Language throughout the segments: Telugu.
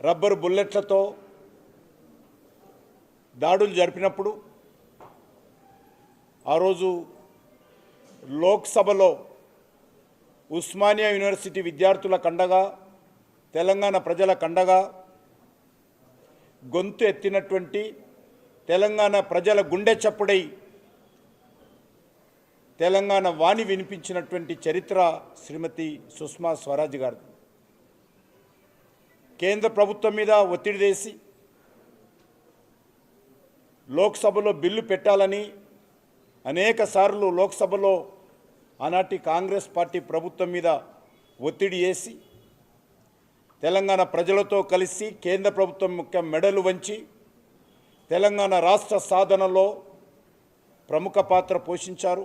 రబ్బరు బుల్లెట్లతో దాడులు జరిపినప్పుడు ఆ రోజు లోక్సభలో ఉస్మానియా యూనివర్సిటీ విద్యార్థుల కండగా తెలంగాణ ప్రజల కండగా గొంతు ఎత్తినటువంటి తెలంగాణ ప్రజల గుండె చప్పుడై తెలంగాణ వాణి వినిపించినటువంటి చరిత్ర శ్రీమతి సుష్మా స్వరాజ్ గారు. కేంద్ర ప్రభుత్వం మీద ఒత్తిడి చేసి లోక్సభలో బిల్లు పెట్టాలని అనేక సార్లు లోక్సభలో ఆనాటి కాంగ్రెస్ పార్టీ ప్రభుత్వం మీద ఒత్తిడి చేసి తెలంగాణ ప్రజలతో కలిసి కేంద్ర ప్రభుత్వం ముఖ్య మెడలు వంచి తెలంగాణ రాష్ట్ర సాధనలో ప్రముఖ పాత్ర పోషించారు.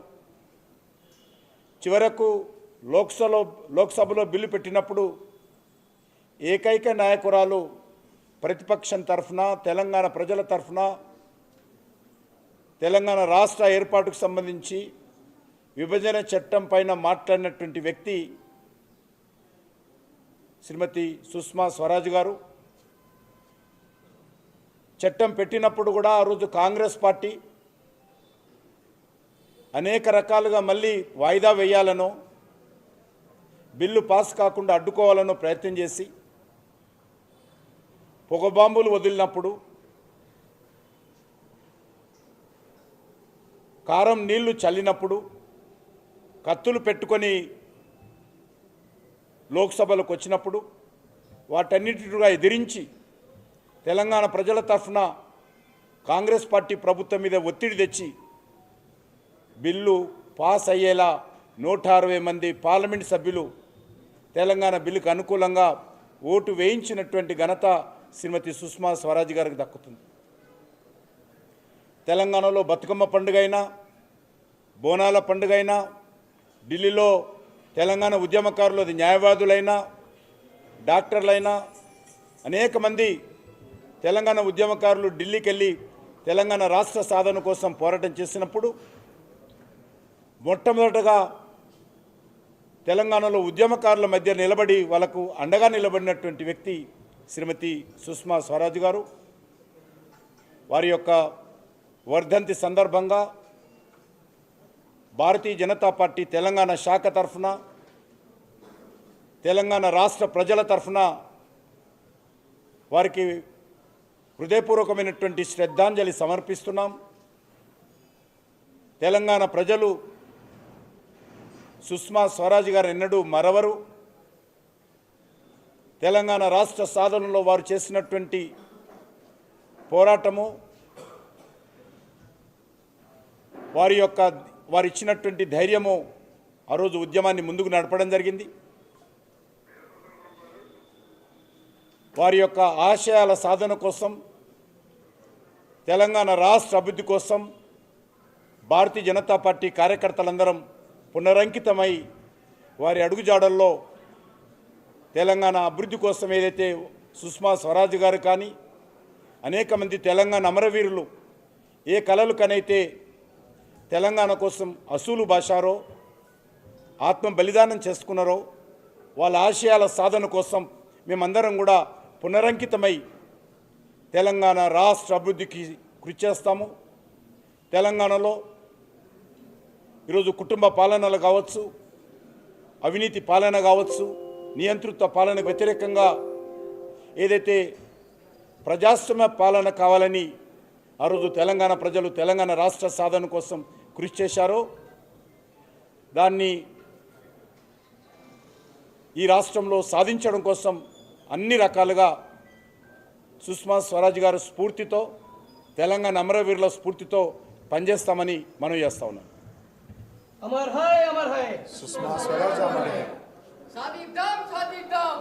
చివరకు లోక్సభలో బిల్లు పెట్టినప్పుడు ఏకైక నాయకురాలు ప్రతిపక్షం తరఫున తెలంగాణ ప్రజల తరఫున తెలంగాణ రాష్ట్ర ఏర్పాటుకు సంబంధించి విభజన చట్టం పైన మాట్లాడినటువంటి వ్యక్తి శ్రీమతి సుష్మా స్వరాజ్ గారు. చట్టం పెట్టినప్పుడు కూడా ఆ రోజు కాంగ్రెస్ పార్టీ అనేక రకాలుగా మళ్ళీ వాయిదా వేయాలనో బిల్లు పాస్ కాకుండా అడ్డుకోవాలనో ప్రయత్నం చేసి పొగబాంబులు వదిలినప్పుడు కారం నీళ్లు చల్లినప్పుడు కత్తులు పెట్టుకొని లోక్సభలోకి వచ్చినప్పుడు వాటన్నిటిగా ఎదిరించి తెలంగాణ ప్రజల తరఫున కాంగ్రెస్ పార్టీ ప్రభుత్వం మీద ఒత్తిడి తెచ్చి బిల్లు పాస్ అయ్యేలా 160 మంది పార్లమెంట్ సభ్యులు తెలంగాణ బిల్లుకు అనుకూలంగా ఓటు వేయించినటువంటి ఘనత శ్రీమతి సుష్మా స్వరాజ్ గారికి దక్కుతుంది. తెలంగాణలో బతుకమ్మ పండుగ అయినా బోనాల పండుగ అయినా ఢిల్లీలో తెలంగాణ ఉద్యమకారులు అది న్యాయవాదులైనా డాక్టర్లైనా అనేక మంది తెలంగాణ ఉద్యమకారులు ఢిల్లీకి వెళ్ళి తెలంగాణ రాష్ట్ర సాధన కోసం పోరాటం చేసినప్పుడు మొట్టమొదటగా తెలంగాణలో ఉద్యమకారుల మధ్య నిలబడి వాళ్ళకు అండగా నిలబడినటువంటి వ్యక్తి శ్రీమతి సుష్మా స్వరాజ్ గారు. వారి యొక్క వర్ధంతి సందర్భంగా భారతీయ జనతా పార్టీ తెలంగాణ శాఖ తరఫున తెలంగాణ రాష్ట్ర ప్రజల తరఫున వారికి హృదయపూర్వకమైనటువంటి శ్రద్ధాంజలి సమర్పిస్తున్నాం. తెలంగాణ ప్రజలు సుష్మా స్వరాజ్ గారు ఎన్నడూ మరవరు. తెలంగాణ రాష్ట్ర సాధనలో వారు చేసినటువంటి పోరాటము వారు ఇచ్చినటువంటి ధైర్యము ఆ రోజు ఉద్యమాన్ని ముందుకు నడపడం జరిగింది. వారి యొక్క ఆశయాల సాధన కోసం తెలంగాణ రాష్ట్ర అభివృద్ధి కోసం భారతీయ జనతా పార్టీ కార్యకర్తలందరం పునరంకితమై వారి అడుగుజాడల్లో తెలంగాణ అభివృద్ధి కోసం ఏదైతే సుష్మా స్వరాజ్ గారు కానీ అనేక మంది తెలంగాణ అమరవీరులు ఏ కలలు కనైతే తెలంగాణ కోసం అసూలు బాశారో ఆత్మ బలిదానం చేసుకున్నారో వాళ్ళ ఆశయాల సాధన కోసం మేమందరం కూడా పునరంకితమై తెలంగాణ రాష్ట్ర అభివృద్ధికి కృషి చేస్తాము. తెలంగాణలో ఈరోజు కుటుంబ పాలనలు కావచ్చు, అవినీతి పాలన కావచ్చు, నియంతృత్వ పాలనకు వ్యతిరేకంగా ఏదైతే ప్రజాస్వామ్య పాలన కావాలని ఆ రోజు తెలంగాణ ప్రజలు తెలంగాణ రాష్ట్ర సాధన కోసం కృషి చేశారో దాన్ని ఈ రాష్ట్రంలో సాధించడం కోసం అన్ని రకాలుగా సుష్మా స్వరాజ్ గారి స్ఫూర్తితో తెలంగాణ అమరవీరుల స్ఫూర్తితో పనిచేస్తామని మనం చేస్తా ఉన్నాం. అమర్ హై అమర్ హై సుష్మా స్వరాజ్ అమర్ హై. సాధిద్దాం సాధిద్దాం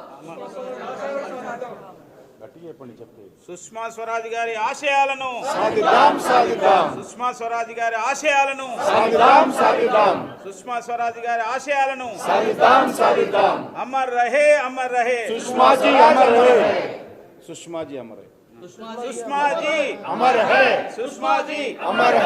గట్టిగా చెప్పండి చెప్తే సుష్మా స్వరాజ్ గారి ఆశయాలను సాధిద్దాం సాధిద్దాం. సుష్మా స్వరాజ్ గారి ఆశయాలను సాధిద్దాం సాధిద్దాం. సుష్మా స్వరాజ్ గారి ఆశయాలను సాధిద్దాం సాధిద్దాం. అమర్ రహే అమర్ రహే. సుష్మా జీ అమర్ రహే. సుష్మా జీ అమర్ హై. సుష్మా జీ అమర్ హై. సుష్మా జీ అమర్ హై.